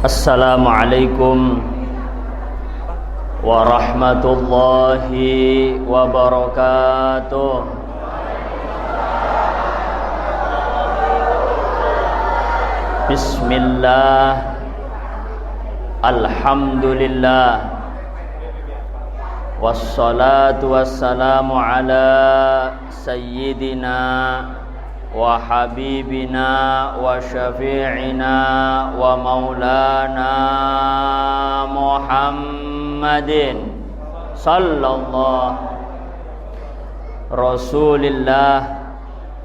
Assalamualaikum warahmatullahi wabarakatuh. Bismillah, alhamdulillah, wassalatu wassalamu ala sayyidina wa habibina wa syafi'ina wa maulana Muhammadin sallallahu rasulillah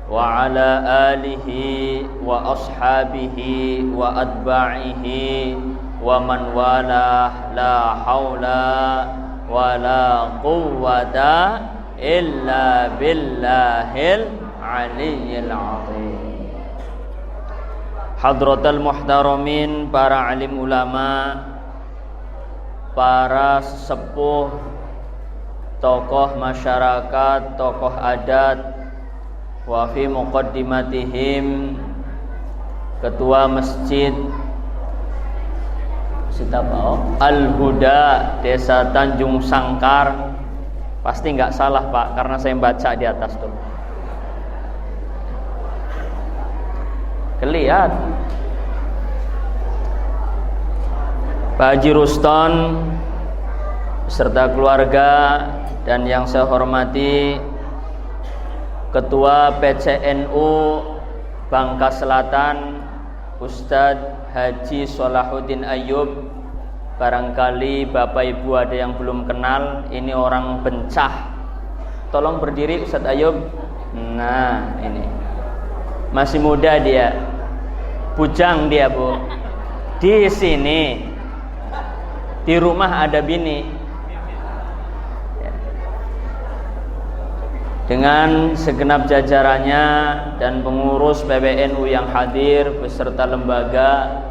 wa ala alihi wa ashabihi wa atba'ihi wa man wala la hawla wa la quwwata illa billahil aliyyil azim. Hadratal muhtaramin, para alim ulama, para sepuh, tokoh masyarakat, tokoh adat, wa fi muqaddimatihim ketua masjid Al-Huda Desa Tanjung Sangkar. Pasti nggak salah Pak, karena saya baca di atas tuh. Kelihatan Pak Haji Ruston beserta keluarga, dan yang saya hormati Ketua PCNU Bangka Selatan Ustadz Haji Solahuddin Ayyub. Barangkali Bapak Ibu ada yang belum kenal, ini orang Bencah. Tolong berdiri Ustadz Ayyub. Nah, ini masih muda dia, bujang dia Bu. Di sini, di rumah ada bini. Dengan segenap jajarannya dan pengurus PBNU yang hadir beserta lembaga,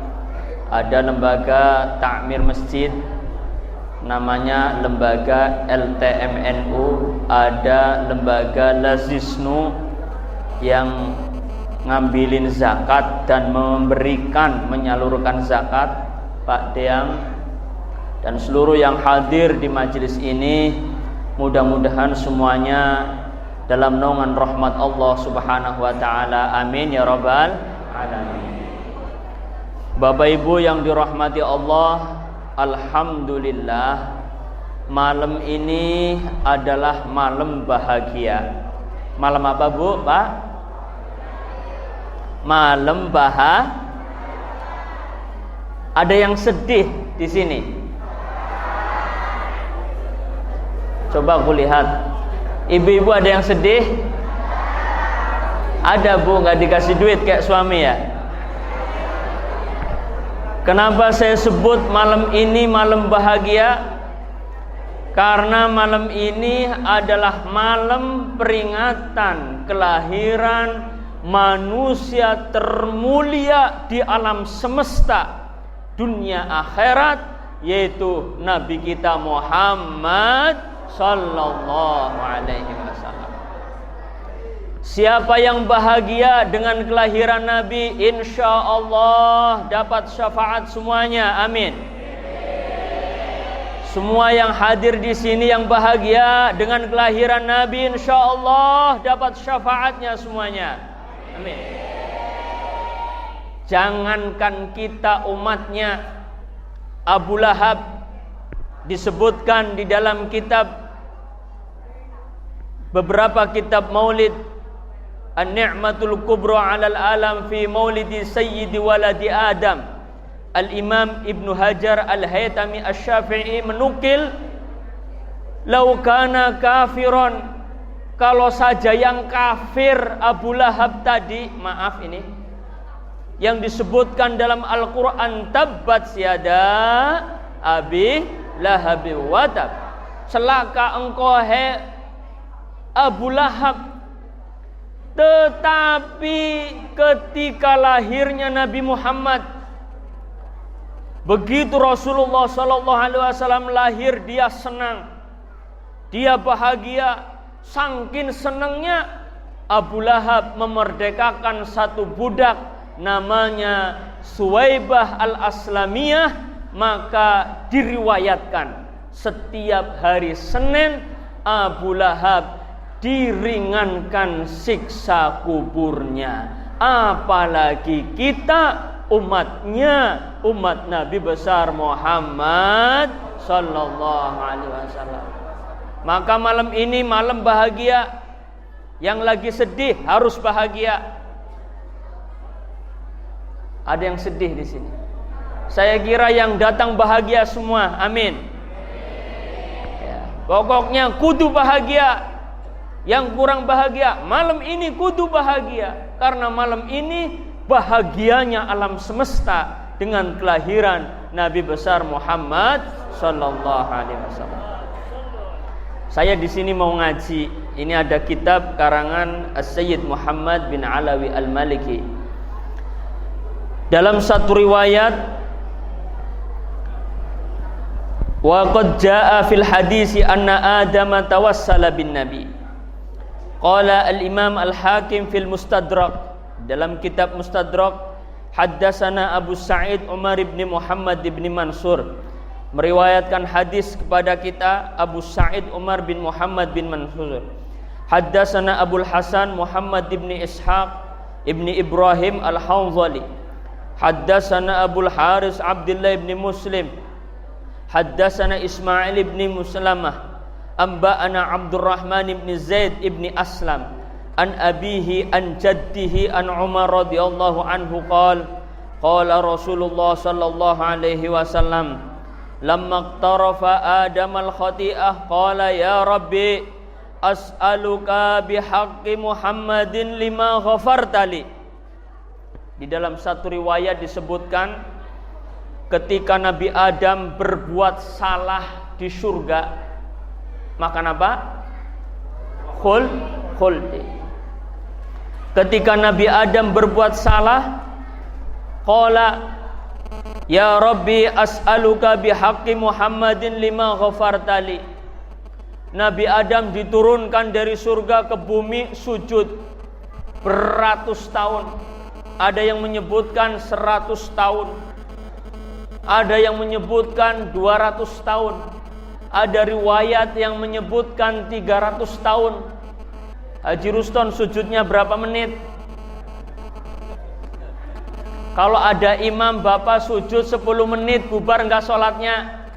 ada lembaga takmir masjid namanya lembaga LTMNU, ada lembaga Lazisnu yang ngambilin zakat dan memberikan, menyalurkan zakat, Pak Deang, dan seluruh yang hadir di majelis ini. Mudah-mudahan semuanya dalam naungan rahmat Allah Subhanahu wa taala. Amin ya rabbal alamin. Bapak Ibu yang dirahmati Allah, alhamdulillah malam ini adalah malam bahagia. Malam apa Bu, Pak? Malam Ada yang sedih di sini? Coba aku lihat. Ibu-ibu ada yang sedih? Ada Bu, nggak dikasih duit kayak suami ya? Kenapa saya sebut malam ini malam bahagia? Karena malam ini adalah malam peringatan kelahiran manusia termulia di alam semesta dunia akhirat, yaitu Nabi kita Muhammad sallallahu alaihi wasallam. Siapa yang bahagia dengan kelahiran Nabi, insya Allah dapat syafaat semuanya. Amin. Semua yang hadir di sini yang bahagia dengan kelahiran Nabi, insya Allah dapat syafaatnya semuanya. Amin. Jangankan kita umatnya, Abu Lahab disebutkan di dalam kitab, beberapa kitab maulid, An-Ni'matul Kubra 'alal alam fi maulidi sayyidi waladi Adam. Al-Imam Ibnu Hajar Al-Haytami Asy-Syafi'i menukil, "Lau kana kafiron", kalau saja yang kafir Abu Lahab tadi, maaf ini yang disebutkan dalam Al-Quran, tabbat yada abi lahabi watab, celaka engkau hai Abu Lahab. Tetapi ketika lahirnya Nabi Muhammad, begitu Rasulullah SAW lahir, dia senang, dia bahagia. Saking senangnya Abu Lahab memerdekakan satu budak namanya Suwaibah al-Aslamiyah, maka diriwayatkan setiap hari Senin Abu Lahab diringankan siksa kuburnya. Apalagi kita umatnya, umat Nabi besar Muhammad sallallahu alaihi wasallam. Maka malam ini malam bahagia. Yang lagi sedih harus bahagia. Ada yang sedih di sini. Saya kira yang datang bahagia semua. Amin. Ya, pokoknya kudu bahagia. Yang kurang bahagia, malam ini kudu bahagia. Karena malam ini bahagianya alam semesta dengan kelahiran Nabi besar Muhammad sallallahu alaihi wasallam. Saya di sini mau ngaji. Ini ada kitab karangan As-Sayyid Muhammad bin Alawi Al-Maliki. Dalam satu riwayat, wa qad jaa fil hadisi anna Adam tawassala bin Nabi. Qala al-Imam Al-Hakim fil Mustadrak. Dalam kitab Mustadrak, haddatsana Abu Sa'id Umar bin Muhammad bin Mansur. Meriwayatkan hadis kepada kita Abu Sa'id Umar bin Muhammad bin Mansur. Haddatsana Abul Hasan Muhammad bin Ishaq ibni Ibrahim Al-Hanzali. Haddatsana Abul Haris Abdullah bin Muslim. Haddatsana Ismail bin Muslamah. Amba'ana Abdurrahman bin Zaid ibni Aslam. An abihi an jaddihi an Umar radhiyallahu anhu qala qala Rasulullah sallallahu alaihi wasallam lamma iqtarafa Adam al-khati'ah qala ya Rabbi as'aluka bihaqqi Muhammadin lima ghafartali. Di dalam satu riwayat disebutkan ketika Nabi Adam berbuat salah di surga, makan apa? Khuldi. Ketika Nabi Adam berbuat salah, qala ya Rabbi as'aluka bihaqqi Muhammadin lima ghafartali. Nabi Adam diturunkan dari surga ke bumi sujud beratus tahun. Ada yang menyebutkan 100 tahun. Ada yang menyebutkan 200 tahun. Ada riwayat yang menyebutkan 300 tahun. Haji Ruston sujudnya berapa menit? Kalau ada imam bapak sujud 10 menit bubar enggak sholatnya?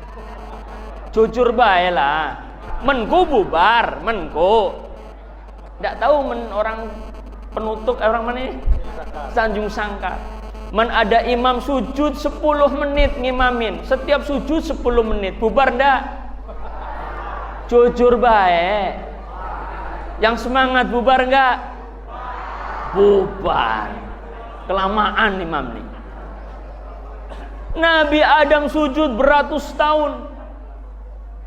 Jujur bae lah. Menku bubar, menku. Enggak tahu orang penutup orang mana ini? Sanjung Sangka. Ada imam sujud 10 menit ngimamin. Setiap sujud 10 menit. Bubar enggak? Jujur bae. Yang semangat bubar enggak? Bubar. Kelamaan imam nih. Nabi Adam sujud beratus tahun.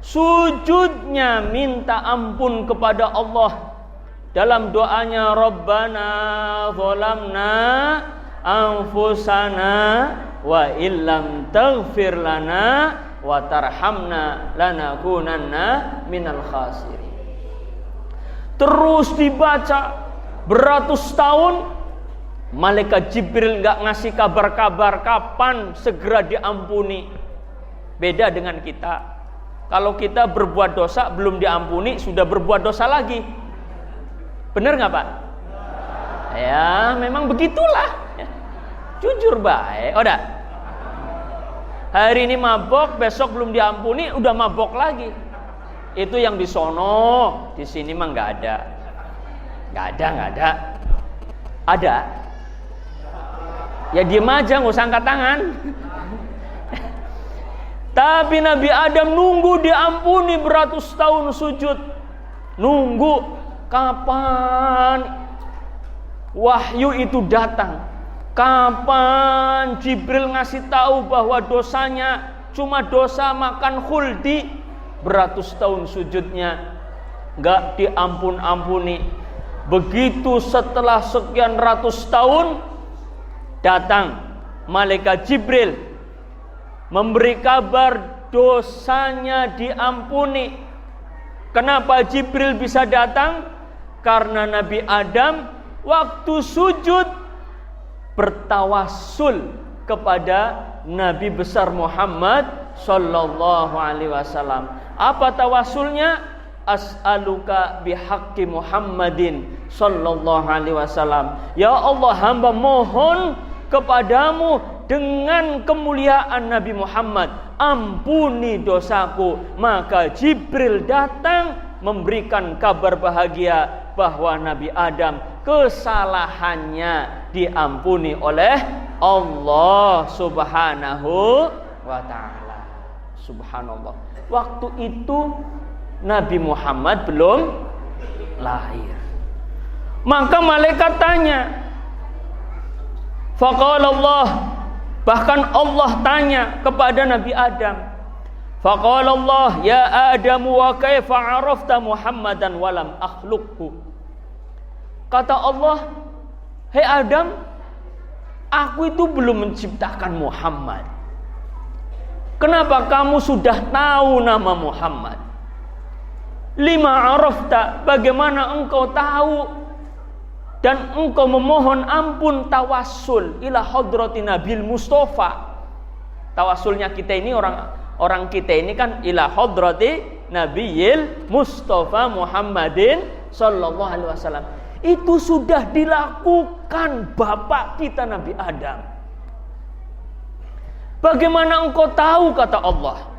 Sujudnya minta ampun kepada Allah. Dalam doanya Rabbana zalamna anfusana wa illam taghfir lana wa tarhamna lanakunanna minal khasirin. Terus dibaca beratus tahun, malaikat Jibril enggak ngasih kabar-kabar kapan segera diampuni. Beda dengan kita. Kalau kita berbuat dosa belum diampuni, sudah berbuat dosa lagi. Benar nggak Pak? Ya, memang begitulah. Ya. Jujur baik. Udah. Hari ini mabok, besok belum diampuni, udah mabok lagi. Itu yang di sono, di sini mah nggak ada. Nggak ada. Ada. Ya diem aja, nggak usah angkat tangan. Tapi Nabi Adam nunggu diampuni beratus tahun sujud. Nunggu kapan wahyu itu datang. Kapan Jibril ngasih tahu bahwa dosanya cuma dosa makan khuldi. Beratus tahun sujudnya gak diampun-ampuni. Begitu setelah sekian ratus tahun datang malaikat Jibril memberi kabar dosanya diampuni. Kenapa Jibril bisa datang? Karena Nabi Adam waktu sujud bertawassul kepada Nabi besar Muhammad sallallahu alaihi wasallam. Apa tawasulnya? As'aluka bihaqqi Muhammadin sallallahu alaihi wasallam. Ya Allah, hamba mohon kepadamu dengan kemuliaan Nabi Muhammad, ampuni dosaku. Maka Jibril datang memberikan kabar bahagia bahwa Nabi Adam kesalahannya diampuni oleh Allah Subhanahu wa ta'ala. Subhanallah. Waktu itu Nabi Muhammad belum lahir. Maka malaikat tanya. Faqala Allah, bahkan Allah tanya kepada Nabi Adam. Faqala Allah, ya Adam, wa kaifa arafta Muhammadan walam akhluqhu. Kata Allah, hei Adam, aku itu belum menciptakan Muhammad. Kenapa kamu sudah tahu nama Muhammad? Lima arafta, bagaimana engkau tahu dan engkau memohon ampun tawassul ila hadrati Nabil Mustafa. Tawassulnya kita ini orang kita ini kan ila hadrati Nabiyil Mustafa Muhammadin sallallahu alaihi wasallam. Itu sudah dilakukan bapak kita Nabi Adam. Bagaimana engkau tahu, kata Allah.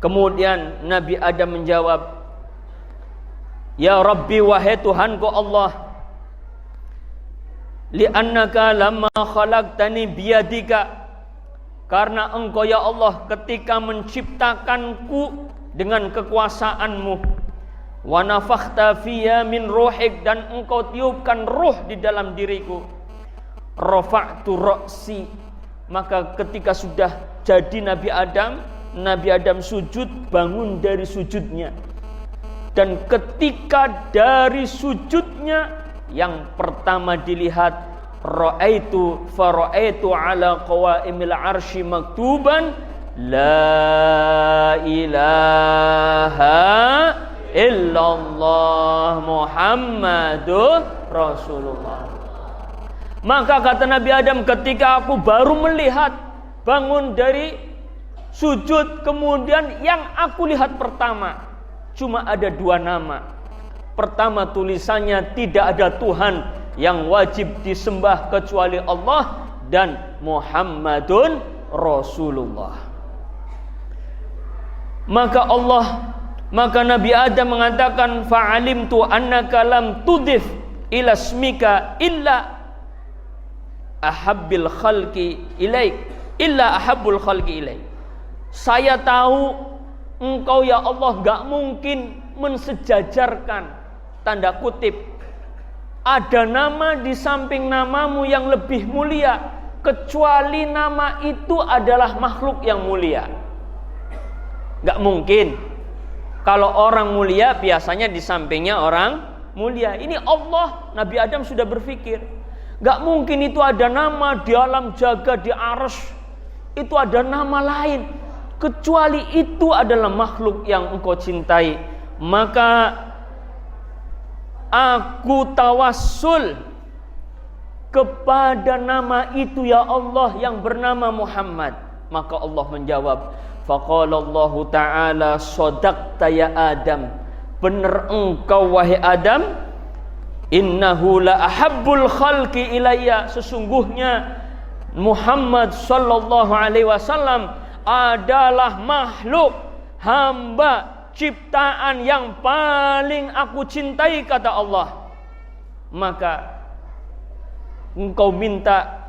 Kemudian Nabi Adam menjawab, ya Rabbi, wahai Tuhanku Allah, li'annaka lamma khalaqtani biyadika, karena engkau ya Allah ketika menciptakanku dengan kekuasaanmu, wa nafakhta fiyya min ruhik, dan engkau tiupkan ruh di dalam diriku, rafa'tu ra'si, maka ketika sudah jadi Nabi Adam sujud, bangun dari sujudnya, dan ketika dari sujudnya yang pertama dilihat, ra'aitu ala qawaimil arsy maktuban la ilaha illallah Muhammadur Rasulullah. Maka kata Nabi Adam, ketika aku baru melihat, bangun dari sujud, kemudian yang aku lihat pertama cuma ada dua nama. Pertama, tulisannya tidak ada Tuhan yang wajib disembah kecuali Allah, dan Muhammadun Rasulullah. Maka Nabi Adam mengatakan, fa'alimtu annaka lam tudif ila ismika illa ahabbil khalqi ilaik, illa ahabbul khalqi ilaik. Saya tahu engkau ya Allah gak mungkin mensejajarkan, tanda kutip, ada nama di samping namamu yang lebih mulia, kecuali nama itu adalah makhluk yang mulia. Gak mungkin. Kalau orang mulia biasanya di sampingnya orang mulia. Ini Allah, Nabi Adam sudah berpikir, gak mungkin itu ada nama di alam jaga, di arsy itu ada nama lain, kecuali itu adalah makhluk yang engkau cintai. Maka aku tawassul kepada nama itu ya Allah yang bernama Muhammad. Maka Allah menjawab, faqala Allah Ta'ala, shadaqta ya Adam, benar engkau wahai Adam, innahu la ahabbul khalqi ilayya, sesungguhnya Muhammad sallallahu alaihi wasallam adalah makhluk hamba ciptaan yang paling aku cintai, kata Allah. Maka engkau minta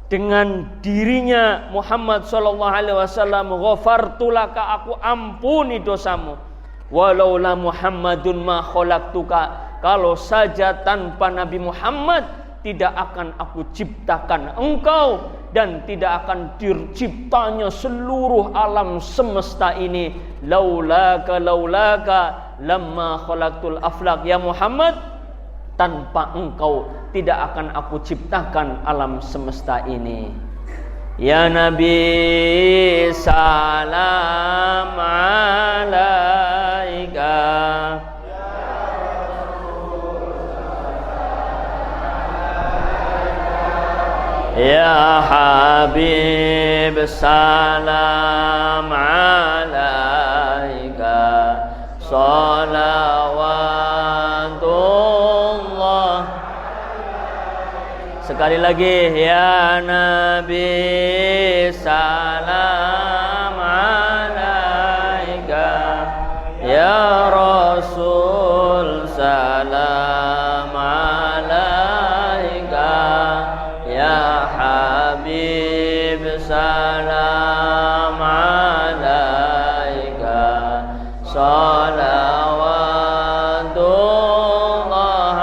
dengan dirinya Muhammad sallallahu alaihi wasallam, ghafartu laka, aku ampuni dosamu. Walau la Muhammadun ma khalaqtuka, kalau saja tanpa Nabi Muhammad tidak akan aku ciptakan engkau, dan tidak akan terciptanya seluruh alam semesta ini. Laulaka lamma khalaqtul aflaq, ya Muhammad, tanpa engkau tidak akan aku ciptakan alam semesta ini. Ya Nabi, salam alaika. Ya Habib salam alaika salawatullah. Sekali lagi, ya Nabi salam alaika, ya Rasul salam alaika, ya Habib salam alaika, salawatullah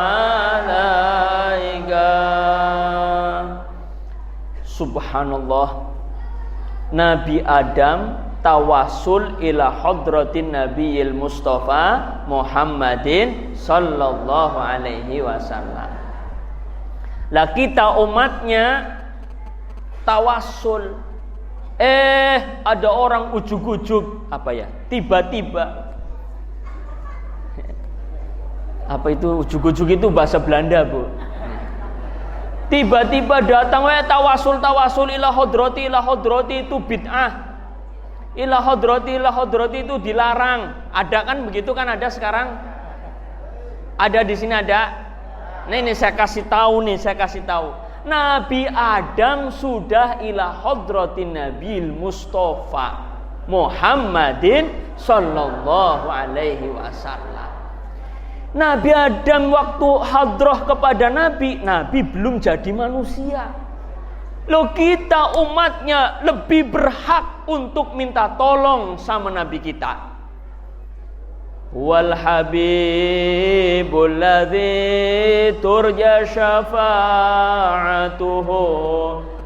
alaika. Subhanallah, Nabi Adam tawasul ila hadratin Nabiyil Mustafa Muhammadin sallallahu alaihi wasallam. Lah kita umatnya tawasul. Ada orang ujug-ujug apa ya? Tiba-tiba. Apa itu ujug-ujug itu bahasa Belanda, Bu? Tiba-tiba datang tawasul ila hadrati itu bid'ah. Ila hadrati itu dilarang. Ada kan begitu kan, ada sekarang? Ada di sini ada. Nih saya kasih tahu. Nabi Adam sudah ila hadratin Nabil Mustafa Muhammadin sallallahu alaihi wasallam. Nabi Adam waktu hadrah kepada Nabi belum jadi manusia. Loh, kita umatnya lebih berhak untuk minta tolong sama Nabi kita. Wal habibul ladzi turja syafa'atuhu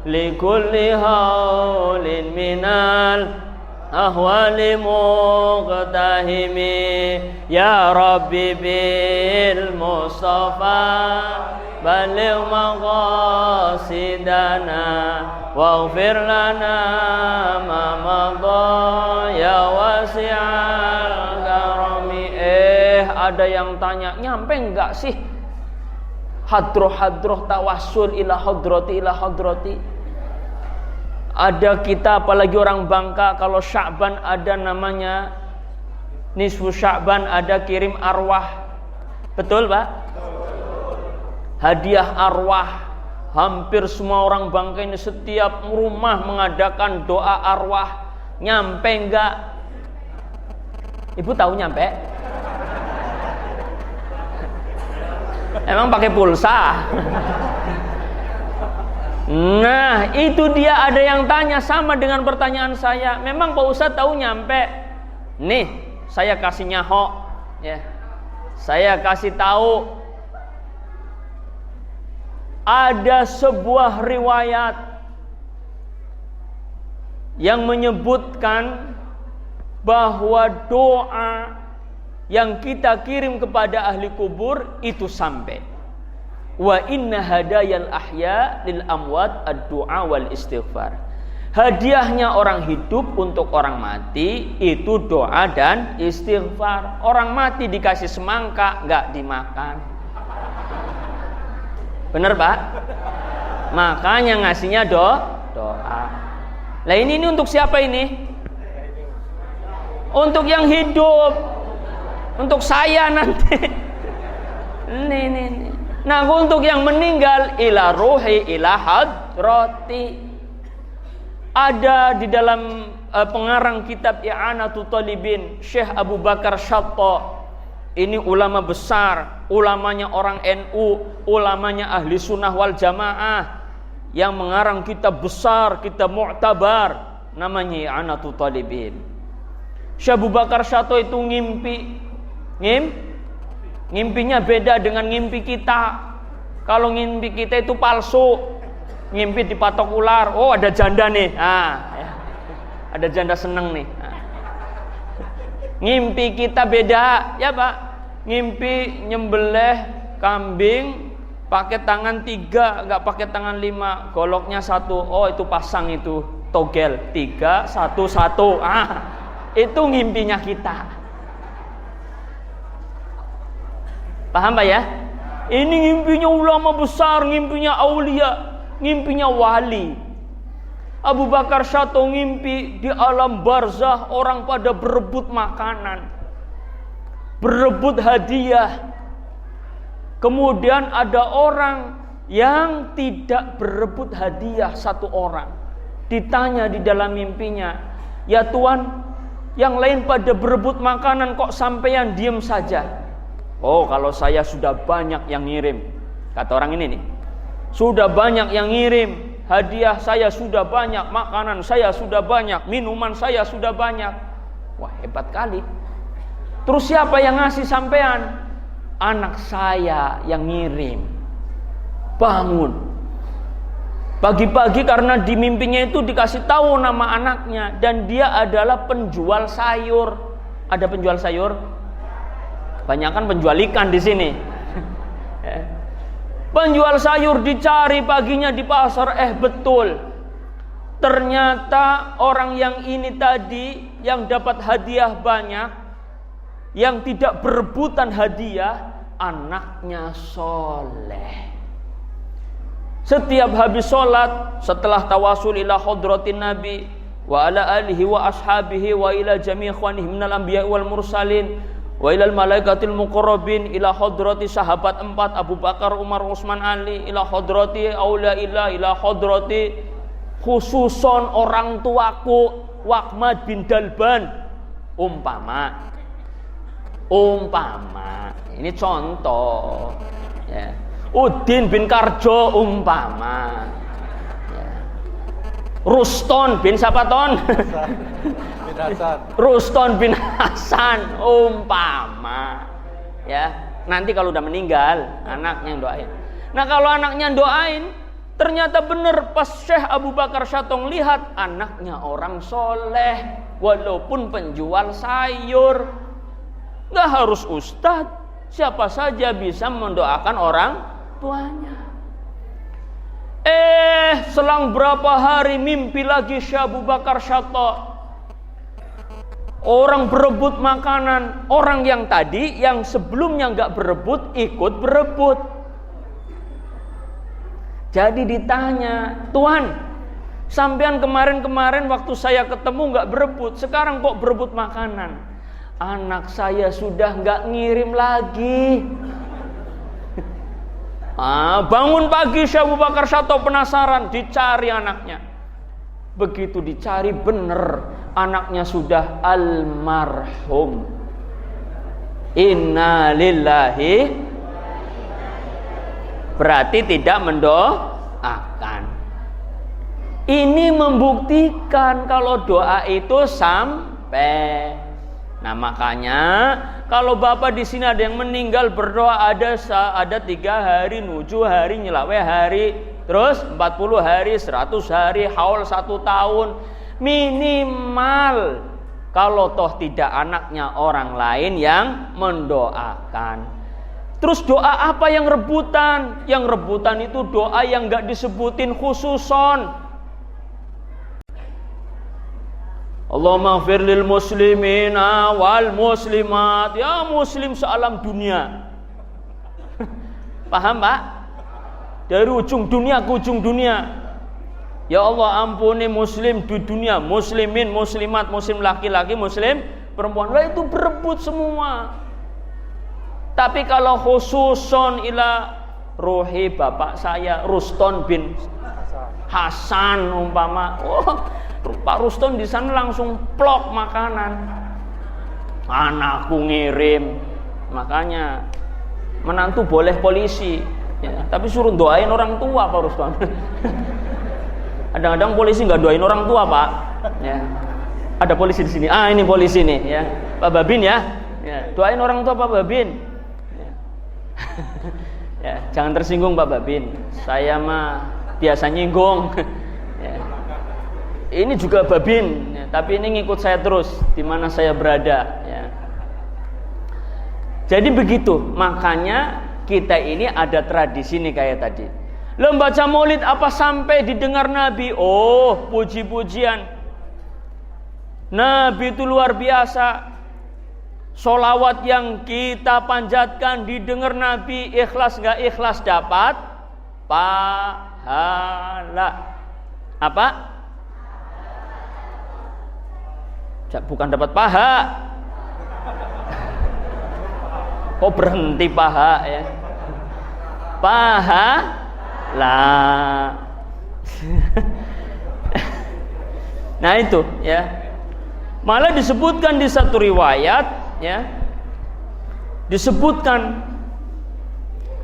likulli haulin minal ahwali muqtahimi, ya Rabbi bil Mustafa baligh maqasidana waghfir lana ma madha ya wasi'al karami. Ada yang tanya, nyampe enggak sih hadroh tawassul ila hadrati? Ada kita, apalagi orang Bangka, kalau Sya'ban ada namanya nisfu Sya'ban, ada kirim arwah. Betul, Pak? Hadiah arwah. Hampir semua orang Bangka ini setiap rumah mengadakan doa arwah. Nyampe enggak? Ibu tahu nyampe? Emang pakai pulsa? Nah, itu dia, ada yang tanya sama dengan pertanyaan saya. Memang Pak Ustadz tahu nyampe? Nih, saya kasih nyahok ya. Saya kasih tahu, ada sebuah riwayat yang menyebutkan bahwa doa yang kita kirim kepada ahli kubur itu sampai. Wa inna hadayal ahya lil amwat ad-du'a wal istighfar. Hadiahnya orang hidup untuk orang mati itu doa dan istighfar. Orang mati dikasih semangka enggak dimakan. Bener, Pak? Makanya ngasihnya doa. Lah ini untuk siapa ini? Untuk yang hidup. Untuk saya nanti. Nih. Nah, untuk yang meninggal ila ruhi ila hadrati. Ada di dalam pengarang kitab I'anatul Talibin, Syekh Abu Bakar Syatta. Ini ulama besar, ulamanya orang NU, ulamanya ahli sunnah wal jamaah, yang mengarang kitab besar, kitab mu'tabar, namanya I'anatul Talibin. Syekh Abu Bakar Syatta itu ngimpinya beda dengan ngimpi kita. Kalau ngimpi kita itu palsu, ngimpi dipatok ular, oh ada janda nih, ada janda seneng nih. Ngimpi kita beda, ya Pak. Ngimpi nyembelih kambing pakai tangan 3, nggak pakai tangan 5, goloknya 1, oh itu pasang itu togel 3, 1, 1, itu ngimpinya kita. Paham Pak ya? Ini ngimpinya ulama besar, ngimpinya aulia, ngimpinya wali. Abu Bakar Syato ngimpi di alam barzah orang pada berebut makanan, berebut hadiah. Kemudian ada orang yang tidak berebut hadiah, satu orang. Ditanya di dalam mimpinya, "Ya Tuan, yang lain pada berebut makanan, kok sampean diem saja?" "Oh, kalau saya sudah banyak yang ngirim," kata orang ini nih. "Sudah banyak yang ngirim, hadiah saya sudah banyak, makanan saya sudah banyak, minuman saya sudah banyak." Wah, hebat kali. "Terus siapa yang ngasih sampean?" "Anak saya yang ngirim." Bangun pagi-pagi karena di mimpinya itu dikasih tahu nama anaknya, dan dia adalah penjual sayur. Ada penjual sayur? Banyak kan penjual ikan di sini. Penjual sayur dicari paginya di pasar, betul. Ternyata orang yang ini tadi yang dapat hadiah banyak, yang tidak berebutan hadiah, anaknya soleh. Setiap habis sholat, setelah tawasul ila hadratin Nabi wa ala alihi wa ashabihi wa ila jami' ikhwanihi minal anbiya wal mursalin wa ilal malaikatil muqarrabin ila hadrati sahabat 4 Abu Bakar, Umar, Utsman, Ali, ila hadrati auliaillah, ila hadrati khususon orang tuaku Wahmad bin Dalban, umpama ini contoh ya. Udin bin Karjo umpama ya. Ruston bin siapa ton? Bin Hasan. Ruston bin Hasan umpama ya. Nanti kalau udah meninggal anaknya yang doain. Nah, kalau anaknya doain, ternyata benar pas Syekh Abu Bakar Syatong lihat anaknya orang soleh, walaupun penjual sayur. Nggak harus ustadz, siapa saja bisa mendoakan orang tuanya. Selang berapa hari mimpi lagi Syekh Abu Bakar Syato. Orang berebut makanan, orang yang tadi yang sebelumnya nggak berebut ikut berebut. Jadi ditanya, "Tuhan, sampean kemarin waktu saya ketemu nggak berebut, sekarang kok berebut makanan?" "Anak saya sudah nggak ngirim lagi." Bangun pagi Syekh Abu Bakar Syato penasaran, dicari anaknya. Begitu dicari bener, anaknya sudah almarhum. Inna lillahi, berarti tidak mendoakan. Ini membuktikan kalau doa itu sampai. Nah, makanya kalau Bapak di sini ada yang meninggal berdoa, ada 3 hari, 7 hari, nyelawe hari, terus 40 hari, 100 hari, haul 1 tahun minimal. Kalau toh tidak anaknya orang lain yang mendoakan. Terus doa apa yang rebutan? Yang rebutan itu doa yang gak disebutin khususon. Allahumma ighfir lil muslimina wal muslimat, ya muslim sealam dunia. Paham Pak? Dari ujung dunia ke ujung dunia. Ya Allah ampuni muslim di dunia, muslimin, muslimat, muslim laki-laki, muslim perempuan. Lah itu berebut semua. Tapi kalau khususon ila ruhi bapak saya Ruston bin Hasan umpama, Pak Ruston di sana langsung plok makanan. Anakku ngirim, makanya menantu boleh polisi, ya, tapi suruh doain orang tua Pak Ruston. Kadang-kadang polisi nggak doain orang tua Pak. Ya. Ada polisi di sini. Ini polisi nih, ya Pak Babin ya. Doain orang tua Pak Babin. Ya. Ya, jangan tersinggung Pak Babin. Saya mah biasa nyinggung. Ya. Ini juga Babin, ya, tapi ini ngikut saya terus di mana saya berada. Ya. Jadi begitu, makanya kita ini ada tradisi nih kayak tadi. Baca maulid apa sampai didengar Nabi? Oh, puji-pujian. Nabi itu luar biasa. Sholawat yang kita panjatkan didengar Nabi, ikhlas nggak ikhlas dapat pahala. Apa? bukan dapat paha. Kok berhenti paha ya? Paha lah. Nah itu ya. Malah disebutkan di satu riwayat ya. Disebutkan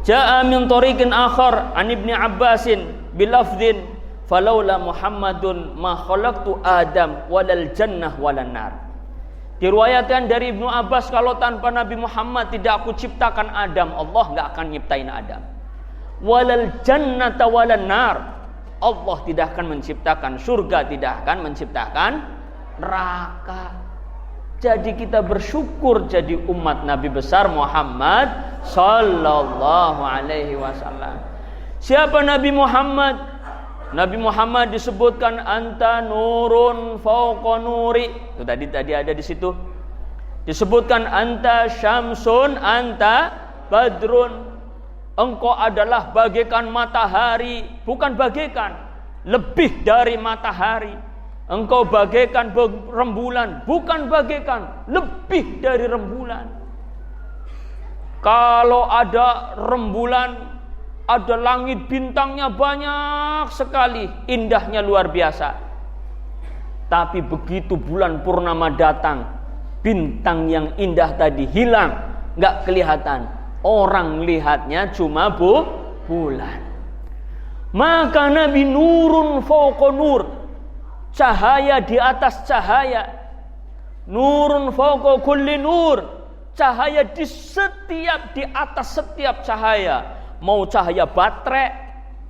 Ja'a min tariqin akhar an Ibni Abbasin bilafdhin falaula Muhammadun ma khalaqtu Adam walal jannah walan nar. Diriwayatkan dari Ibnu Abbas, kalau tanpa Nabi Muhammad tidak aku ciptakan Adam, Allah enggak akan nyiptain Adam. Walal jannata walan nar. Allah tidak akan menciptakan surga, tidak akan menciptakan neraka. Jadi kita bersyukur jadi umat Nabi besar Muhammad sallallahu alaihi wasallam. Siapa Nabi Muhammad? Nabi Muhammad disebutkan anta nurun fauqa nuri. Itu tadi ada di situ. Disebutkan anta syamsun anta badrun. Engkau adalah bagaikan matahari, bukan bagaikan, lebih dari matahari. Engkau bagaikan rembulan, bukan bagaikan, lebih dari rembulan. Kalau ada rembulan, ada langit bintangnya banyak sekali, indahnya luar biasa. Tapi begitu bulan purnama datang, bintang yang indah tadi hilang, nggak kelihatan. Orang lihatnya cuma bulan. Maka Nabi nurun fauqa nur, cahaya di atas cahaya. Nurun fauqa kulli nur, cahaya di atas setiap cahaya. Mau cahaya baterai,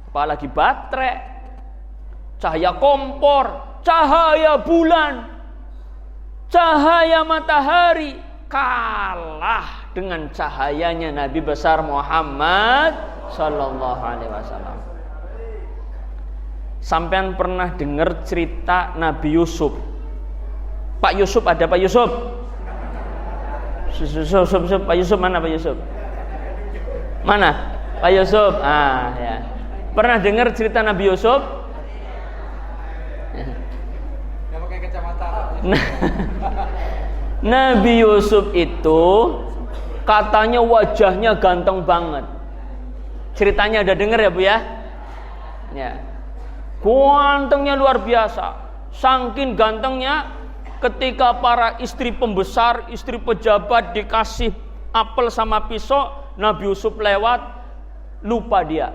apalagi baterai, cahaya kompor, cahaya bulan, cahaya matahari, kalah dengan cahayanya Nabi besar Muhammad sallallahu alaihi wasallam. Sampean pernah dengar cerita Nabi Yusuf? Pak Yusuf ada Pak Yusuf? Pak Yusuf mana Pak Yusuf? Mana? Pak Yusuf, ya. Pernah dengar cerita Nabi Yusuf? Nggak pakai kacamata. Nabi Yusuf itu katanya wajahnya ganteng banget. Ceritanya ada dengar ya Bu ya? Ya. Gantengnya luar biasa. Saking gantengnya, ketika para istri pembesar, istri pejabat dikasih apel sama pisau, Nabi Yusuf lewat, lupa dia,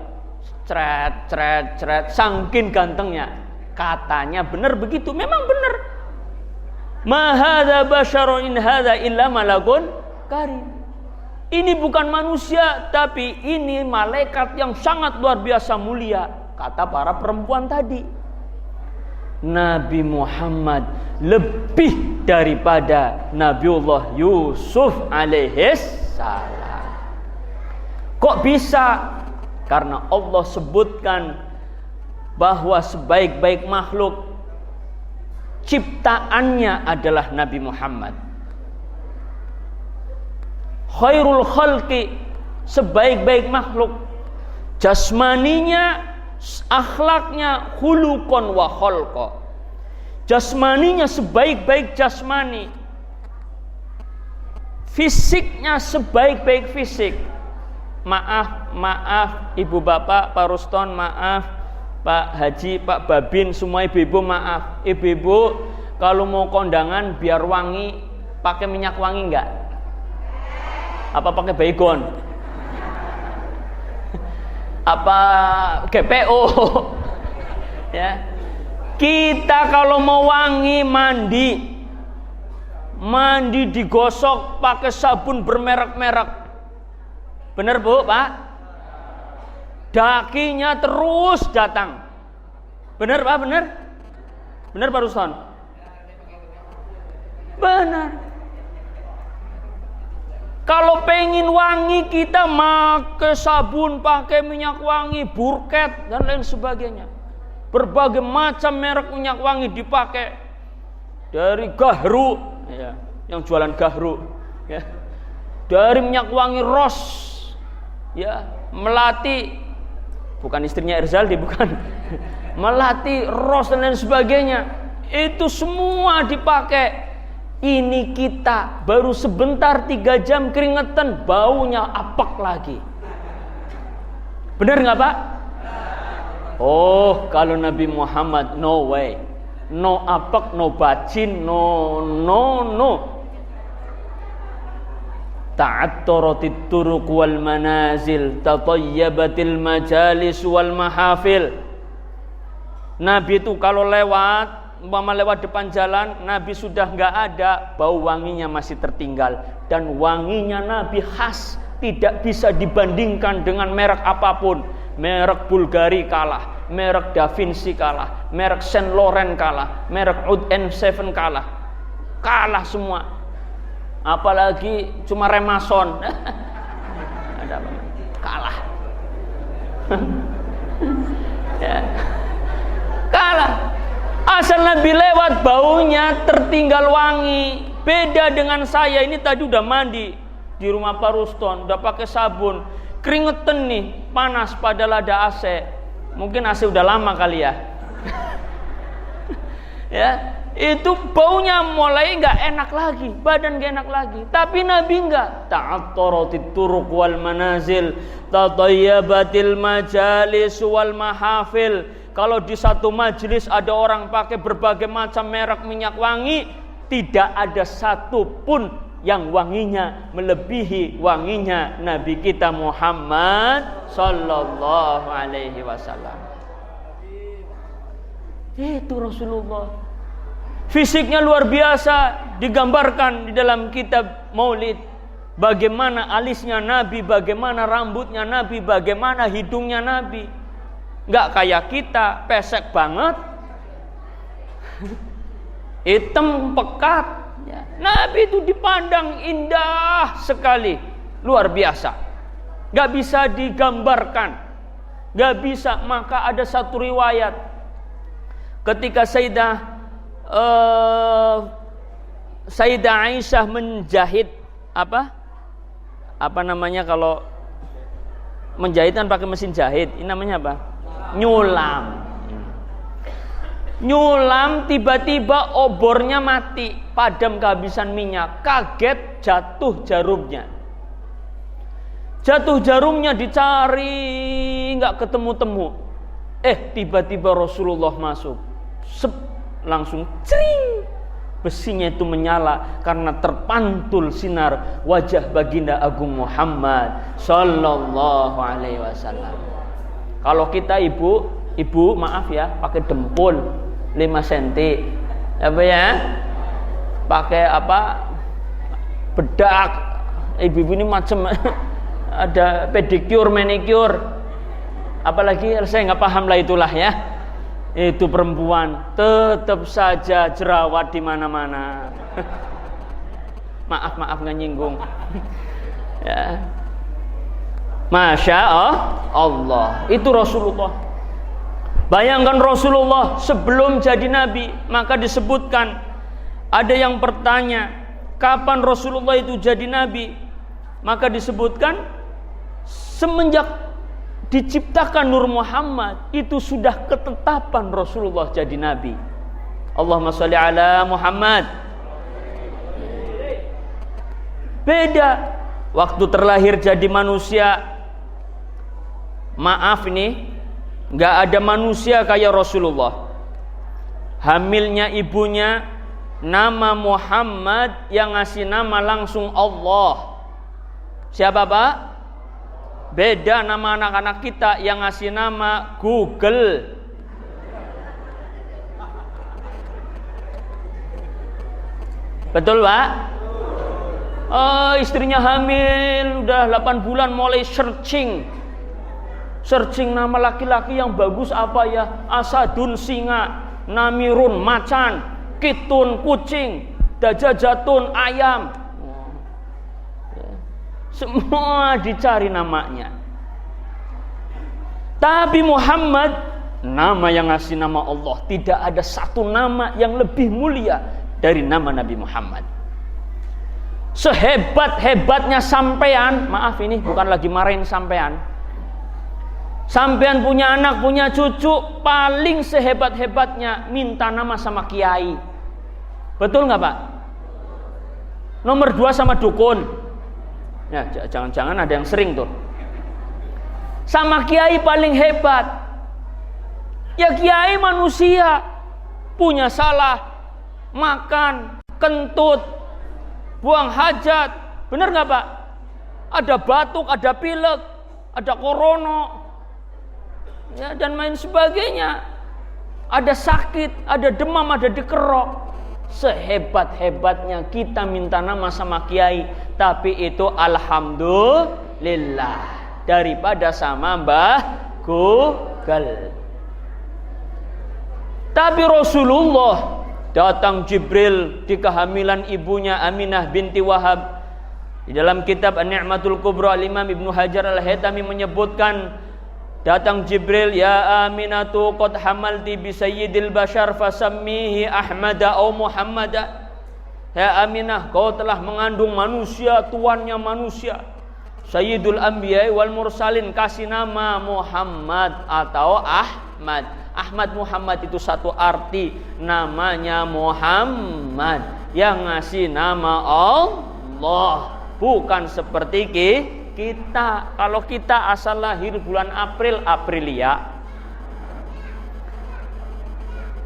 cret, saking gantengnya. Katanya benar begitu, memang benar. Ma hadza basyarun in hadza illa malakun karim. Ini bukan manusia, tapi ini malaikat yang sangat luar biasa mulia, kata para perempuan tadi. Nabi Muhammad lebih daripada Nabiullah Yusuf alaihis salam. Kok bisa? Karena Allah sebutkan bahwa sebaik-baik makhluk ciptaannya adalah Nabi Muhammad. Khairul khalqi, sebaik-baik makhluk, jasmaninya, akhlaknya, khuluqan wa khalqa. Jasmaninya sebaik-baik jasmani, fisiknya sebaik-baik fisik. Maaf ibu bapak, Pak Ruston, maaf Pak Haji, Pak Babin, semua ibu-ibu maaf. Ibu-ibu kalau mau kondangan biar wangi, pakai minyak wangi enggak? Apa pakai baygon? Apa GPO? Ya. Kita kalau mau wangi mandi digosok pakai sabun bermerek-merek. Benar Bu, Pak? Dakinya terus datang. Benar Pak, benar? Benar Pak Ruston? Benar. Kalau pengen wangi kita pakai sabun, pakai minyak wangi, burket dan lain sebagainya. Berbagai macam merek minyak wangi dipakai. Dari Gahru, ya, yang jualan Gahru, ya. Dari minyak wangi Ros, ya, Melati, bukan istrinya Erzaldi, bukan. Melati, Ros dan lain sebagainya. Itu semua dipakai. Ini kita baru sebentar 3 jam keringetan, baunya apek lagi. Benar nggak Pak? Oh, kalau Nabi Muhammad no way, no apek, no bacin, no. Ta'attaratit turuq wal manazil, tatayyabatil majalis wal mahafil. Nabi itu kalau lewat, umpama lewat depan jalan, Nabi sudah nggak ada, bau wanginya masih tertinggal. Dan wanginya Nabi khas, tidak bisa dibandingkan dengan merek apapun. Merek Bulgari kalah, merek Da Vinci kalah, merek Saint Laurent kalah, merek Oud N7 kalah. Kalah semua. Apalagi cuma Remason. Ada apa? Kalah. Ya. Kalah. Asal Nabi lewat, baunya tertinggal wangi. Beda dengan saya, ini tadi udah mandi di rumah Pak Ruston, udah pakai sabun, keringetan nih, panas padahal ada AC. Mungkin AC udah lama kali ya. Ya, itu baunya mulai nggak enak lagi, badan nggak enak lagi. Tapi Nabi nggak. Ta'attaratit turuq wal manazil, tatayyabatil majalis wal mahafil. Kalau di satu majelis ada orang pakai berbagai macam merek minyak wangi, tidak ada satu pun yang wanginya melebihi wanginya Nabi kita Muhammad sallallahu alaihi wasallam. Itu Rasulullah. Fisiknya luar biasa, digambarkan di dalam kitab Maulid. Bagaimana alisnya Nabi, bagaimana rambutnya Nabi, bagaimana hidungnya Nabi. Nggak kayak kita, pesek banget, hitam pekat. Ya. Nabi itu dipandang indah sekali, luar biasa, nggak bisa digambarkan, nggak bisa. Maka ada satu riwayat ketika Sayyidah Aisyah menjahit apa namanya, kalau menjahit kan pakai mesin jahit, ini namanya apa? Nyulam, tiba-tiba obornya mati, padam kehabisan minyak, kaget jatuh jarumnya. Jatuh jarumnya dicari, nggak ketemu-temu. Tiba-tiba Rasulullah masuk, langsung cering, besinya itu menyala karena terpantul sinar wajah baginda agung Muhammad sallallahu alaihi wasallam. Kalau kita ibu maaf ya, pakai dempul 5 cm, apa ya, pakai bedak, ibu ini macam ada pedicure, manicure, apalagi saya nggak paham lah, itulah ya. Itu perempuan tetap saja jerawat di mana-mana. maaf nggak nyinggung. Ya. Masya Allah, itu Rasulullah. Bayangkan Rasulullah sebelum jadi Nabi, maka disebutkan, ada yang bertanya, kapan Rasulullah itu jadi Nabi? Maka disebutkan, semenjak diciptakan Nur Muhammad, itu sudah ketetapan Rasulullah jadi Nabi. Allahumma sholli ala Muhammad. Beda waktu terlahir jadi manusia. Maaf ini, nggak ada manusia kayak Rasulullah. Hamilnya ibunya nama Muhammad, yang ngasih nama langsung Allah. Siapa Pak? Beda nama anak-anak kita yang ngasih nama Google. Betul Pak? Istrinya hamil, udah 8 bulan mulai searching nama laki-laki yang bagus apa ya? Asadun singa, Namirun macan, Kitun kucing, Dajajatun ayam. Semua dicari namanya. Tapi Muhammad, nama yang ngasih nama Allah, tidak ada satu nama yang lebih mulia dari nama Nabi Muhammad. Sehebat-hebatnya sampean, maaf ini bukan lagi marahin sampean. Sampean punya anak, punya cucu, paling sehebat-hebatnya minta nama sama kiai. Betul nggak Pak? Nomor 2 sama dukun. Ya, jangan-jangan ada yang sering tuh. Sama kiai paling hebat. Ya kiai manusia, punya salah, makan, kentut, buang hajat. Benar nggak Pak? Ada batuk, ada pilek, ada korono, ya, dan lain sebagainya. Ada sakit, ada demam, ada dikerok. Sehebat-hebatnya kita minta nama sama kiai, tapi itu alhamdulillah daripada sama Mbah Google. Tapi Rasulullah, datang Jibril di kehamilan ibunya Aminah binti Wahab. Di dalam kitab An-Ni'matul Kubra, Imam Ibnu Hajar Al-Haytami menyebutkan, datang Jibril, ya Aminatu qad hamalti bi sayyidil bashar fasammihi Ahmada au Muhammada. Ya Aminah, kau telah mengandung manusia, tuannya manusia, Sayyidul Anbiya wal Mursalin, kasih nama Muhammad atau Ahmad. Ahmad Muhammad itu satu arti, namanya Muhammad, yang ngasih nama Allah, bukan seperti kita. Kalau kita asal lahir bulan April, Aprilia,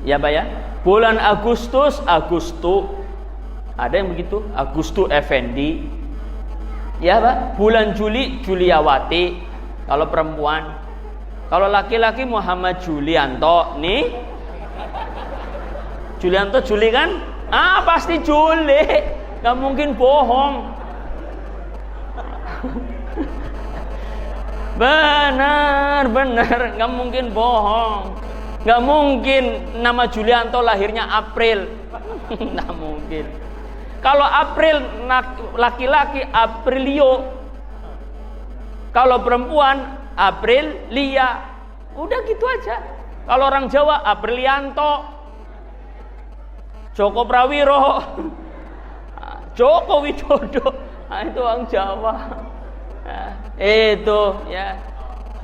ya Pak ya. Bulan Agustus, Agustu, ada yang begitu, Agustu Effendi, ya Pak. Bulan Juli, Juliawati kalau perempuan. Kalau laki-laki Muhammad Julianto. Nih Julianto, Juli kan? Pasti Juli, gak mungkin bohong. Benar, gak mungkin bohong. Gak mungkin nama Julianto lahirnya April. Gak mungkin. Kalau April laki-laki, Aprilio. Kalau perempuan, Aprilia. Udah gitu aja. Kalau orang Jawa, Aprilianto, Joko Prawiro, Joko Widodo. Itu orang Jawa. Itu ya.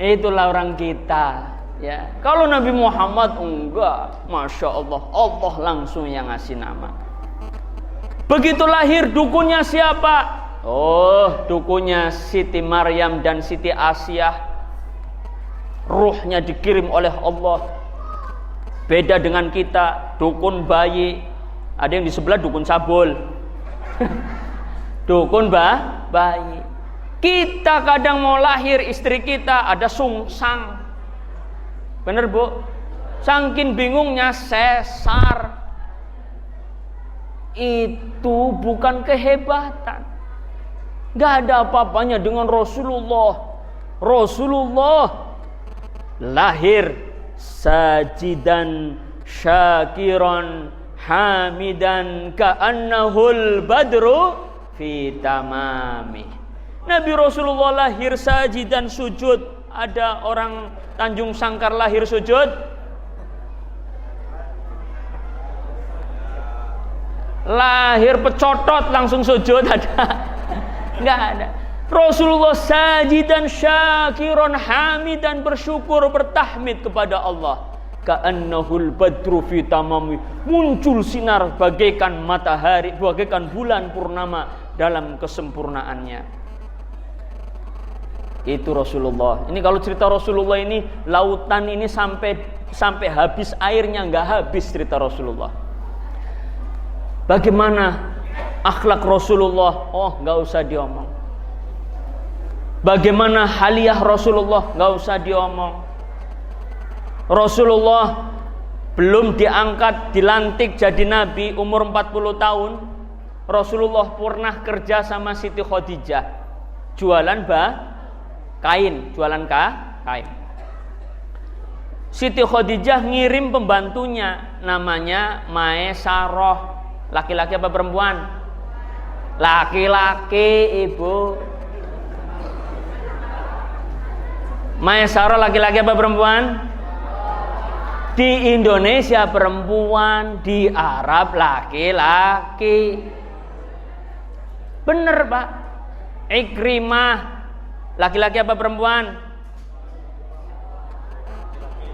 Itulah orang kita. Ya. Kalau Nabi Muhammad enggak, Masya Allah, Allah langsung yang ngasih nama. Begitu lahir, dukunnya siapa? Oh, dukunnya Siti Maryam dan Siti Asiah. Ruhnya dikirim oleh Allah. Beda dengan kita, dukun bayi. Ada yang di sebelah dukun sabul. Dukun bayi. Kita kadang mau lahir, istri kita ada sungsang. Bener Bu? Saking bingungnya sesar. Itu bukan kehebatan. Gak ada apa-apanya dengan Rasulullah. Rasulullah lahir sajidan syakiran hamidan ka'annahul badru fi tamami. Nabi Rasulullah lahir sajidan, sujud. Ada orang Tanjung Sangkar lahir sujud? Lahir pecotot langsung sujud ada? Enggak ada. Rasulullah sajidan syakiran hamidan, bersyukur, bertahmid kepada Allah. Ka'annahul badru fi tamami, muncul sinar bagaikan matahari, bagaikan bulan purnama dalam kesempurnaannya. Itu Rasulullah. Ini kalau cerita Rasulullah ini, lautan ini sampai habis airnya, nggak habis cerita Rasulullah. Bagaimana akhlak Rasulullah? Oh, nggak usah diomong. Bagaimana haliah Rasulullah? Nggak usah diomong. Rasulullah belum diangkat, dilantik jadi nabi, umur 40 tahun. Rasulullah pernah kerja sama Siti Khadijah, jualan kain, kain. Siti Khadijah ngirim pembantunya, namanya Maesaroh. Laki-laki apa perempuan? Laki-laki, Ibu. Maesaroh laki-laki apa perempuan? Di Indonesia perempuan, di Arab laki-laki. Bener Pak. Ikrimah laki-laki apa perempuan?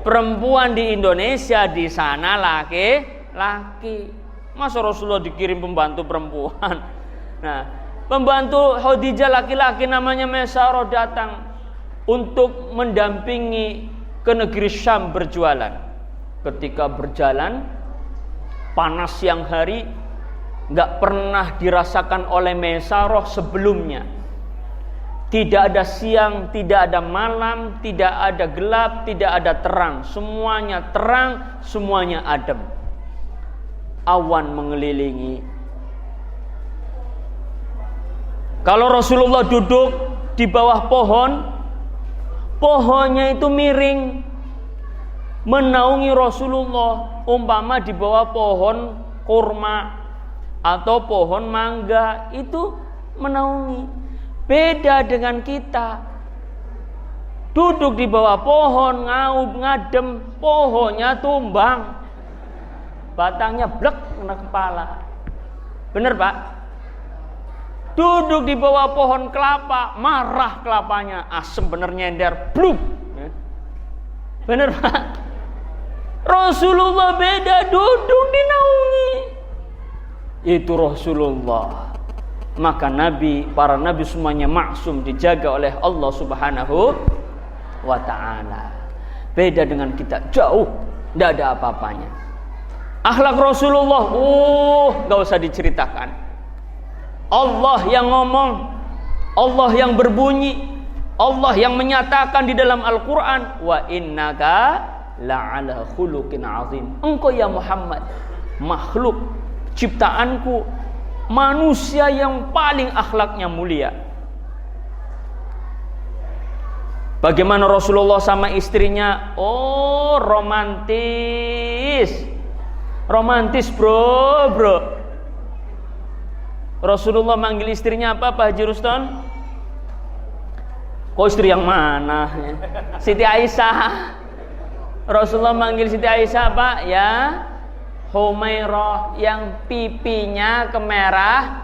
Perempuan di Indonesia, di sana laki-laki. Masa Rasulullah dikirim pembantu perempuan? Nah, pembantu Khadijah laki-laki namanya Maisarah datang untuk mendampingi ke negeri Syam berjualan. Ketika berjalan panas siang hari, nggak pernah dirasakan oleh Maisarah sebelumnya. Tidak ada siang, tidak ada malam, tidak ada gelap, tidak ada terang. Semuanya terang, semuanya adem. Awan mengelilingi. Kalau Rasulullah duduk di bawah pohon, pohonnya itu miring menaungi Rasulullah. Umpama di bawah pohon kurma atau pohon mangga itu menaungi. Beda dengan kita, duduk di bawah pohon, ngaub ngadem, pohonnya tumbang, batangnya blek kena kepala. Bener Pak? Duduk di bawah pohon kelapa, marah kelapanya, asem bener nyender, bluk. Bener Pak? Rasulullah beda, duduk dinaungi. Itu Rasulullah. Maka para nabi semuanya maksum, dijaga oleh Allah Subhanahu wa ta'ala. Beda dengan kita, jauh, tidak ada apa-apanya. Akhlak Rasulullah, gak usah diceritakan. Allah yang ngomong, Allah yang berbunyi, Allah yang menyatakan di dalam Al-Quran, wa innaka la'ala khuluqin azim. Engkau ya Muhammad, makhluk ciptaanku, manusia yang paling akhlaknya mulia. Bagaimana Rasulullah sama istrinya? Oh, romantis. Romantis, bro. Rasulullah manggil istrinya apa, Pak Haji Ruston? Kok istri yang mana? Siti Aisyah. Rasulullah manggil Siti Aisyah apa? Ya, Humairah, yang pipinya kemerahan.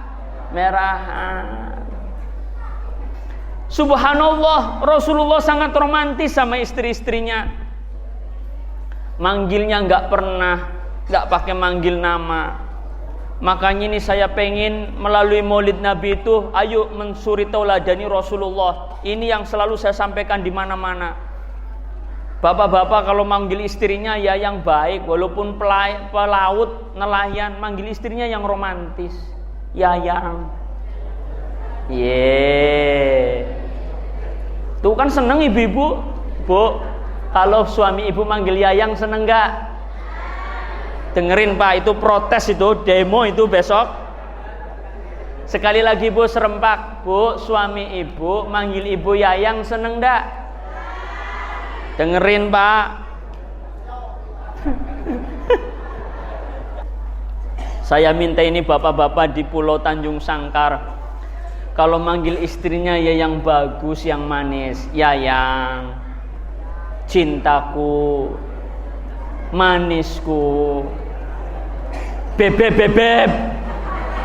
Subhanallah, Rasulullah sangat romantis sama istri-istrinya. Manggilnya nggak pakai manggil nama. Makanya ini saya pengen melalui Maulid Nabi itu, ayo mensuri tauladani Rasulullah. Ini yang selalu saya sampaikan di mana-mana. Bapak-bapak kalau manggil istrinya ya yang baik, walaupun pelaut, nelayan, manggil istrinya yang romantis. Yayang. Tuh kan seneng ibu-ibu. Bu, kalau suami ibu manggil yayang seneng gak? Dengerin Pak, itu protes, itu demo itu besok. Sekali lagi Bu, serempak. Bu, suami ibu manggil ibu yayang seneng gak? Dengerin Pak. Saya minta ini bapak-bapak di Pulau Tanjung Sangkar, kalau manggil istrinya ya yang bagus, yang manis. Yayang, cintaku, manisku, bebek.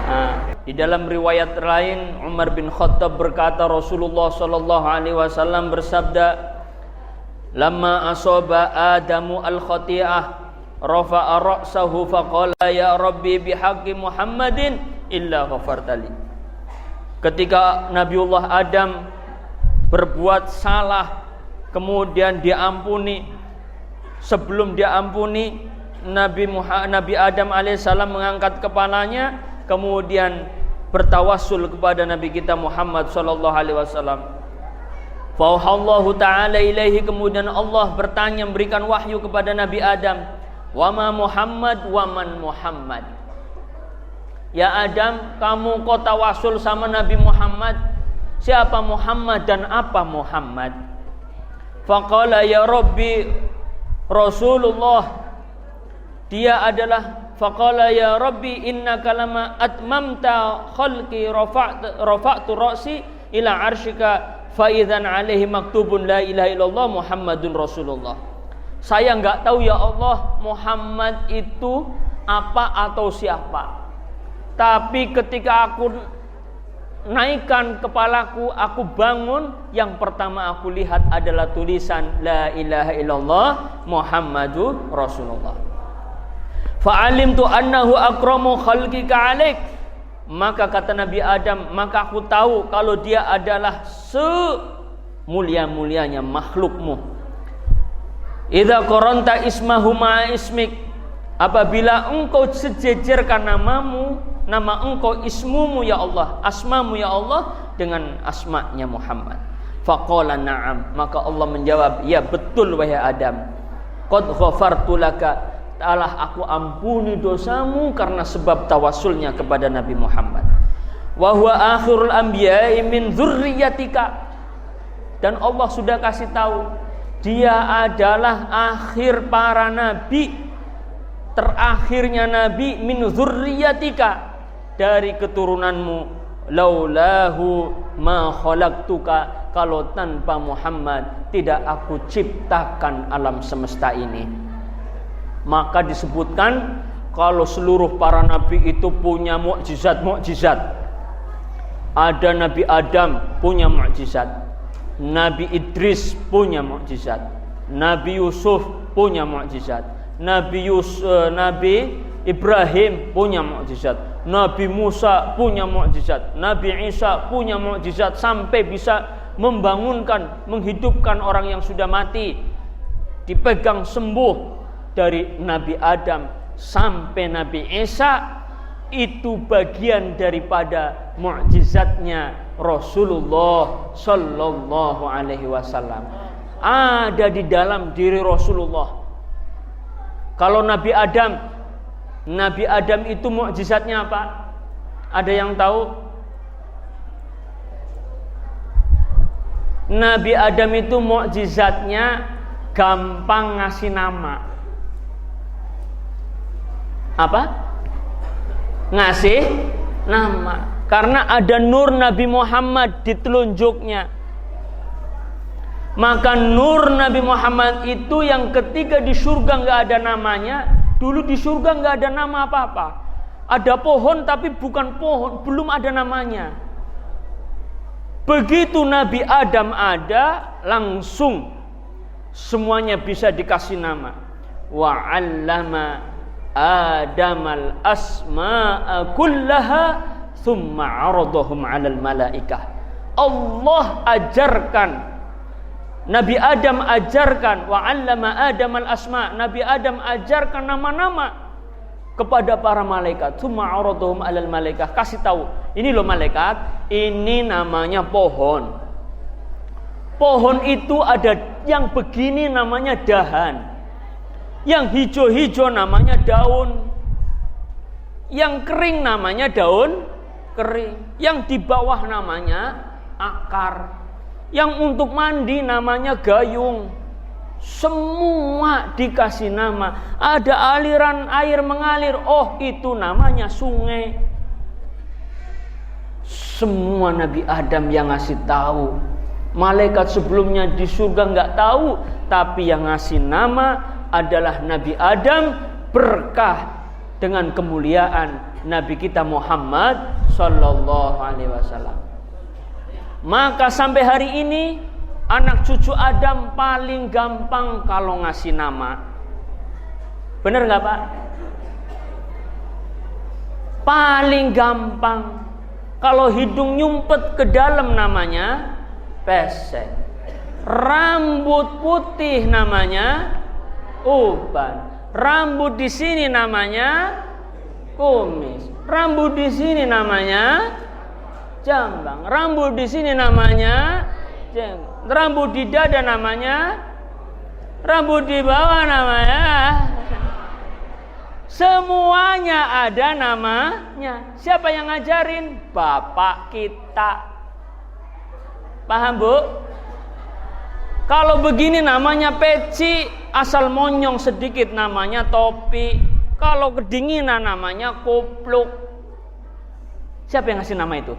Nah, di dalam riwayat lain Umar bin Khattab berkata, Rasulullah sallallahu alaihi wasallam bersabda, lamma asaba Adamu al-khati'ah rafa'a ra'sahu faqala ya Rabbi bihaqqi Muhammadin illa ghafartali. Ketika Nabiullah Adam berbuat salah kemudian diampuni, sebelum diampuni Nabi Adam alaihissalam mengangkat kepalanya kemudian bertawassul kepada Nabi kita Muhammad sallallahu alaihi wasallam. Fauhallahu ta'ala ilaihi, kemudian Allah bertanya, memberikan wahyu kepada Nabi Adam, wama Muhammad waman Muhammad. Ya Adam, kamu kau tawasul sama Nabi Muhammad, siapa Muhammad dan apa Muhammad? Faqala ya Rabbi Rasulullah, dia adalah faqala ya Rabbi innaka lama atmamta khalqi rafa'tu ra'si ila arsyika fa'idzan alaihi maktubun la ilaha illallah Muhammadun Rasulullah. Saya enggak tahu ya Allah Muhammad itu apa atau siapa. Tapi ketika aku naikkan kepalaku, aku bangun, yang pertama aku lihat adalah tulisan la ilaha illallah Muhammadur Rasulullah. Fa'alimtu annahu akramu khalqika alaik. Maka kata Nabi Adam, maka aku tahu kalau dia adalah semulia-mulianya makhlukmu. Idza qaranta ismahu ma'a ismik, apabila engkau sejajarkan namamu, nama engkau, ismumu ya Allah, asmamu ya Allah dengan asma'nya Muhammad. Faqala na'am, maka Allah menjawab, ya betul wahai Adam. Qad ghafartu laka, telah aku ampuni dosamu karena sebab tawassulnya kepada Nabi Muhammad. Wa huwa akhirul anbiya'i min dzurriyyatika, dan Allah sudah kasih tahu dia adalah akhir para nabi, terakhirnya nabi, min dzurriyyatika, dari keturunanmu. Laulahu ma khalaqtuka, kalau tanpa Muhammad tidak aku ciptakan alam semesta ini. Maka disebutkan kalau seluruh para nabi itu punya mukjizat-mukjizat. Ada Nabi Adam punya mukjizat, Nabi Idris punya mukjizat, Nabi Yusuf punya mukjizat, Nabi Ibrahim punya mukjizat, Nabi Musa punya mukjizat, Nabi Isa punya mukjizat, sampai bisa membangunkan, menghidupkan orang yang sudah mati, dipegang sembuh. Dari Nabi Adam sampai Nabi Isa, itu bagian daripada mukjizatnya Rasulullah sallallahu alaihi wasallam, ada di dalam diri Rasulullah. Kalau Nabi Adam itu mukjizatnya apa? Ada yang tahu? Nabi Adam itu mukjizatnya gampang ngasih nama. Apa? Ngasih nama. Karena ada nur Nabi Muhammad di telunjuknya. Maka nur Nabi Muhammad itu yang ketika di surga nggak ada namanya. Dulu di surga nggak ada nama apa-apa. Ada pohon tapi bukan pohon, belum ada namanya. Begitu Nabi Adam ada, langsung semuanya bisa dikasih nama. Wa 'allama Adamal asma'a kullaha thumma 'aradahum 'alal malaikah. Allah ajarkan, Nabi Adam ajarkan, wa 'allama Adamal asma', Nabi Adam ajarkan nama-nama kepada para malaikat. Thumma 'aradahum 'alal malaikah, kasih tahu, ini loh malaikat, ini namanya pohon. Pohon itu ada yang begini namanya dahan, yang hijau-hijau namanya daun, yang kering namanya daun kering, yang di bawah namanya akar, yang untuk mandi namanya gayung. Semua dikasih nama. Ada aliran air mengalir, oh itu namanya sungai. Semua Nabi Adam yang ngasih tahu. Malaikat sebelumnya di surga nggak tahu, tapi yang ngasih nama adalah Nabi Adam, berkah dengan kemuliaan Nabi kita Muhammad sallallahu alaihi wasallam. Maka sampai hari ini anak cucu Adam paling gampang kalau ngasih nama. Bener nggak Pak? Paling gampang. Kalau hidung nyumpet ke dalam namanya pesek. Rambut putih namanya uban. Rambut di sini namanya kumis. Rambut di sini namanya jambang. Rambut di sini namanya jenggot. Rambut di dada namanya, rambut di bawah namanya. Semuanya ada namanya. Siapa yang ngajarin? Bapak kita. Paham Bu? Kalau begini namanya peci, asal monyong sedikit namanya topi. Kalau kedinginan namanya kupluk. Siapa yang ngasih nama itu?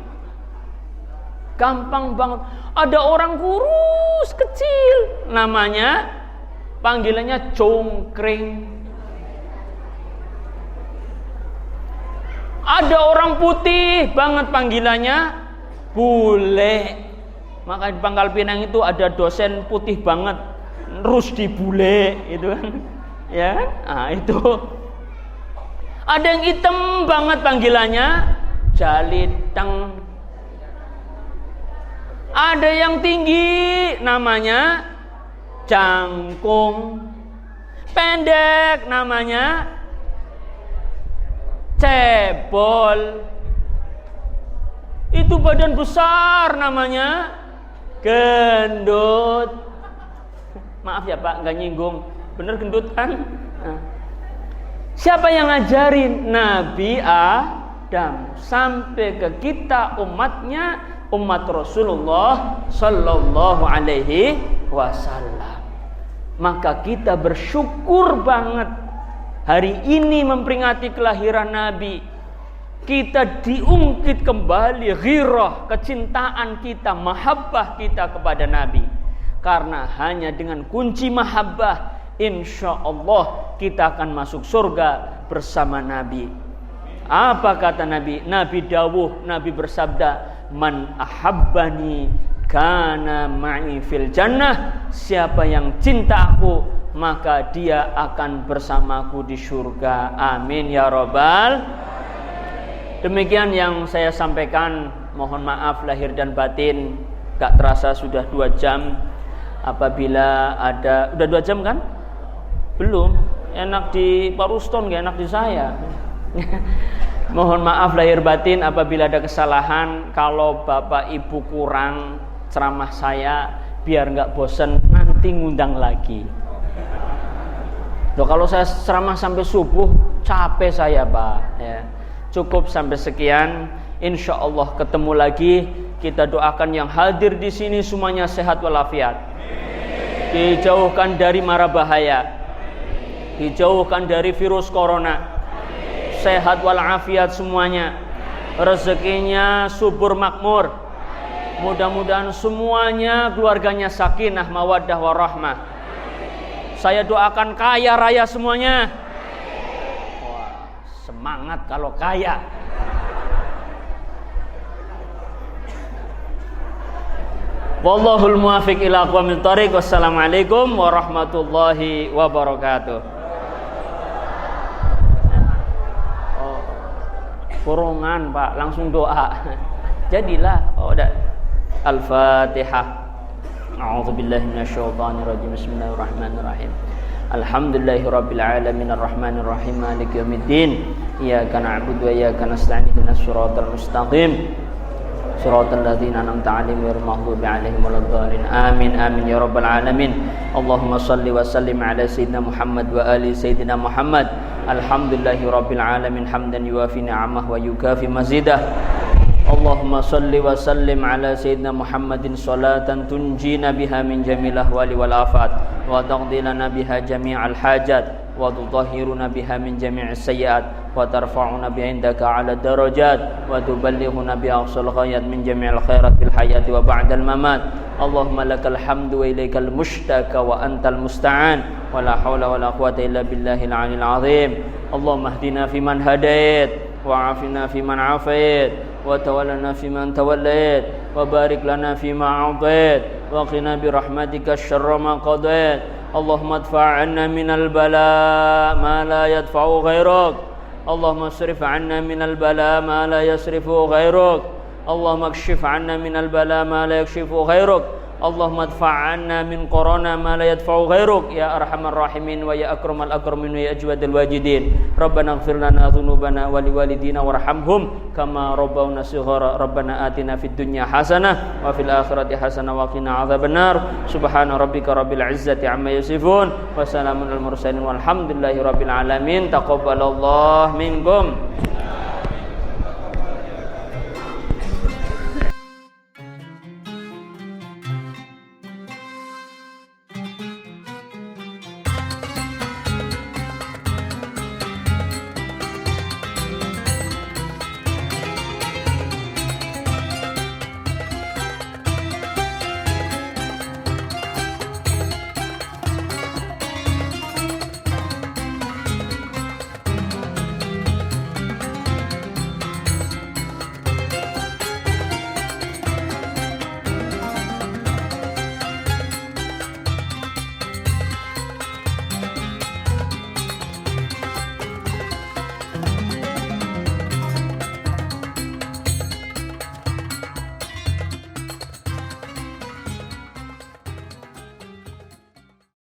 Gampang banget. Ada orang kurus kecil, namanya panggilannya cungkring. Ada orang putih banget, panggilannya bule. Maka di Pangkal Pinang itu ada dosen putih banget, Rusdi Bule itu kan. Ya, nah itu. Ada yang hitam banget, panggilannya jaliteng. Ada yang tinggi namanya jangkung. Pendek namanya cebol. Itu badan besar namanya gendut. Maaf ya Pak, nggak nyinggung. Bener gendut kan? Nah. Siapa yang ngajarin? Nabi Adam sampai ke kita umatnya, umat Rasulullah Sallallahu Alaihi Wasallam. Maka kita bersyukur banget hari ini memperingati kelahiran Nabi. Kita diungkit kembali ghirah, kecintaan kita, mahabbah kita kepada Nabi. Karena hanya dengan kunci mahabbah, insya Allah kita akan masuk surga bersama Nabi. Apa kata Nabi? Nabi dawuh, Nabi bersabda, man ahabbani kana ma'i fil jannah. Siapa yang cinta aku, maka dia akan bersamaku di surga. Amin ya rabbal. Demikian yang saya sampaikan. Mohon maaf lahir dan batin. Gak terasa sudah 2 jam. Apabila ada, udah 2 jam kan? Belum. Enak di Pak Ruston, gak enak di saya. Mohon maaf lahir batin apabila ada kesalahan. Kalau Bapak Ibu kurang ceramah saya, biar gak bosen, nanti ngundang lagi. Loh, kalau saya ceramah sampai subuh, capek saya Pak ya. Cukup sampai sekian. Insya Allah ketemu lagi. Kita doakan yang hadir di sini semuanya sehat walafiat, dijauhkan dari mara bahaya, dijauhkan dari virus corona, sehat walafiat semuanya, rezekinya subur makmur. Mudah-mudahan semuanya keluarganya sakinah mawaddah warahmah. Saya doakan kaya raya semuanya. Semangat kalau kaya. Wallahul muwaffiq ila aqwamit thoriq. Wassalamualaikum warahmatullahi wabarakatuh. Oh, kurungan Pak, langsung doa. Jadilah. Oh, udah. Al-Fatihah. A'udzubillahi minasyaitonir rajim. Bismillahirrahmanirrahim. Alhamdulillahirabbil alamin arrahmanir rahim maliki yaumiddin. Iyyaka na'budu wa iyyaka nasta'in ihdinas siratal mustaqim. Siratal ladzina an'amta 'alaihim ghairil maghdubi 'alaihim waladdallin. Amin amin ya rabbal alamin. Allahumma shalli wa sallim ala sayyidina Muhammad wa ali sayyidina Muhammad. Alhamdulillahirabbil alamin hamdan yuwafi ni'amahu wa yukafi mazidah. Allahumma salli wa sallim ala sayyidina Muhammadin salatan tunjina biha min jamil ahwali wal afat wa taqdilana biha jami'al hajat wa tutahhiruna biha min jami'is sayyi'at wa tarfa'una biha indaka ala darajat wa tuballighuna biha aqsal ghayat min jami'il khairat fil hayati wa ba'dal mamat. Allahumma lakal hamdu wa ilaikal mushtaka wa antal musta'an wa la hawla wa la quwwata illa billahil 'aliyyil 'azim. Allahumma ihdina fiman hadait wa 'afina fiman 'afait wa tawallana fiman tawallait wa barik lana fima a'tait wa qina bi rahmatika syarra ma qadait. Allahumma adfa' 'anna minal bala ma la yadfa'u ghairuk. Allahumma asrif 'anna minal bala ma la yasrifu ghairuk. Allahumma kshif 'anna minal bala ma la yakshifu ghairuk. Allahumma adfa' 'anna min corona ma la yadfa'u ghairuk ya arhamar rahimin wa ya akramal akramin wa ya ajwadal wajidin. Rabbana ighfir lana dhunubana wa liwalidina warhamhum kama rabbawna shighara. Rabbana atina fid dunya hasanah wa fil akhirati hasanah wa qina adzabannar. Subhana rabbika rabbil izzati amma yasifun wa salamun al mursalin walhamdulillahi rabbil alamin. Taqabbalallahu minkum.